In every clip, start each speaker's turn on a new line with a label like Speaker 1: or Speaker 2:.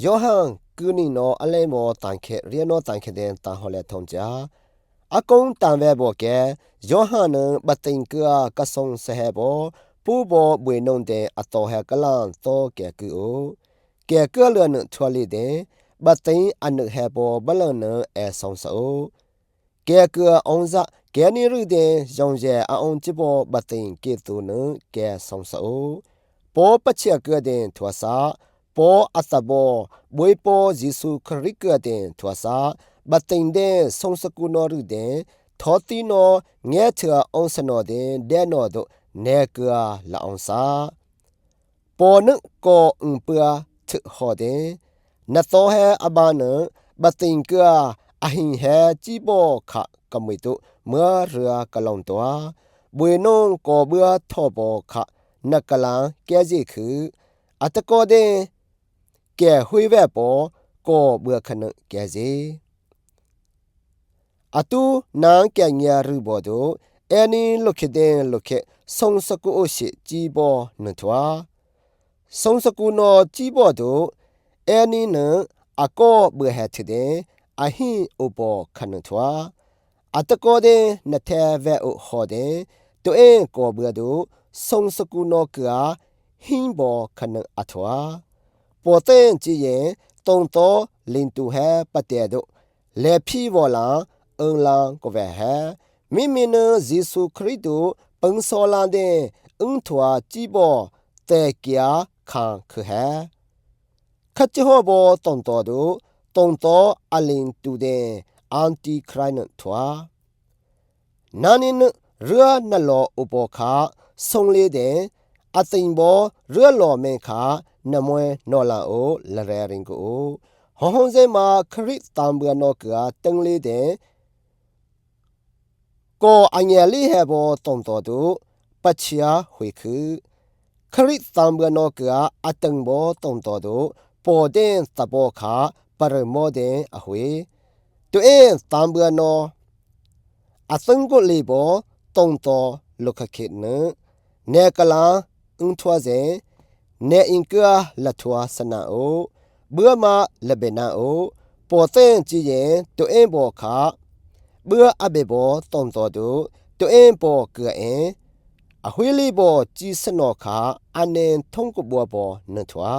Speaker 1: ယောဟန်ကူနီနောအလဲမောတန်ခေရီနောတန်ခေတဲ့တန်ဟောလေထုံကြအကုံတန်ဝဲဘောကဲယောဟန်နဘတိန်ကာကဆုံဆဟဘောပူဘောဘွေနုံတဲ့အတော်ဟဲကလန်တော့ကဲကူကဲကလနထွာလီတဲ့ဘတိန်အနဟဲဘောဘလနအဲဆုံဆောကဲကအောင်စကဲနီရတဲ့ရောင်ရဲအောင်ချဘောဘတိန်ကေတူနကဲဆုံဆောပေါ်ပချက်ကတဲ့ထွာစာပေါ်အသဘောဘွေပေါ်ဂျေဆုခရစ်ကတဲ့ထွာစာဘတိန်တဲ့ဆုံစကူနော်ရတဲ့ထောတီနောငဲချာအောင်စနော်တဲ့ဒဲနော်တို့နေကာလာအောင်စာပေါ်နကောအင်ပွာချဟောတဲ့နသောဟဲအဘာနဘတိန်ကအဟင်ဟဲជីဘောခကမွေတို့မရာကလောင်တော်ဘွေနုံကောဘွာထောဘောခနကလန်ကဲစီခုအတကောတဲ့ကဲဝှေးဝဲပေါ်ကောဘွာခနကဲစီအတူနန်ကဲညာရူဘောတို့အနီလုခေတဲ့လုခေဆုံစကူအရှိជីဘောနထွာဆုံစကူနောជីဘောတို့အနီနအကောဘွာဟဲတဲ့အဟင်ဥဘောခနထွာအတကောတဲ့နထဲဝဲဥဟောတဲ့တူအင်ကောဘွာတို့ဆုံစကူနောကဟင်းဘောခနအထွာပေါ်တဲ့ကြည်ရင်တုံတော်လင်တူဟဲပတ်တဲ့တို့လေဖြီဘောလာအင်လန်ကိုဝဲဟဲမိမနဂျေဆုခရစ်တို့ပန်းစောလာတဲ့အင်ထွာကြည်ဘောတဲ့ကြခံခဟဲခတ်ချဟောဘောတုံတော်တို့တုံတော်အလင်တူတဲ့အန်တီခရိုင်နထွာနာနင်ရနလောဥပခါဆုံလေတဲ့အသိင်ဘောရလောမေခါနမွဲနော်လာအိုလရရင်ကိုဟောဟောစဲမှာခရစ်တမ်ဘနောကတန်လေတဲ့ကိုအငယ်လေးဟဲဘောတုံတော်တို့ပချာဝေခုခရစ်တမ်ဘနောကအတန်ဘောတုံတော်တို့ပေါ်တဲ့သဘောခါပရမောတဲ့အဝေတူအင်းတမ်ဘနောအသင်ကိုလေဘောတုံတော်လုခခိနနေကလာအင်ထွာစေနေအင်ကာလထွာစနာအိုဘွာမလဘေနာအိုပေါ်တဲ့ကြည်ရင်တူအင်းဘောခါဘွာအဘေဘောတုံတော်တို့တူအင်းဘောကဲအဝေးလေးဘောကြည်စနောခါအနေထုံးကဘောဘောနထွာ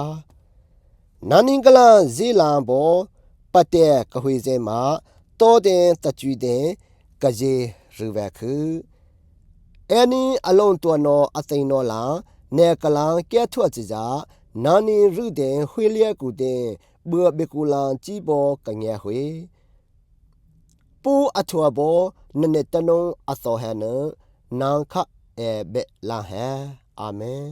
Speaker 1: နာနင်ကလာဇီလန်ဘောပတ်တဲ့ကဝေစဲမှာတောတဲ့တကျွီတဲ့ကကြေရူဝခုအနီအလုံးတော်နော်အသိနော်လာနေကလန်ကဲထွတ်ကြနာနီရူတဲ့ဝှေလျက်ကူတဲ့ဘောဘေကူလန်ជីဘောကငယ်ဝှေပူအထွာဘောနနေတနုံအသောဟဲနနန်ခအေဘေလာဟဲအာမင်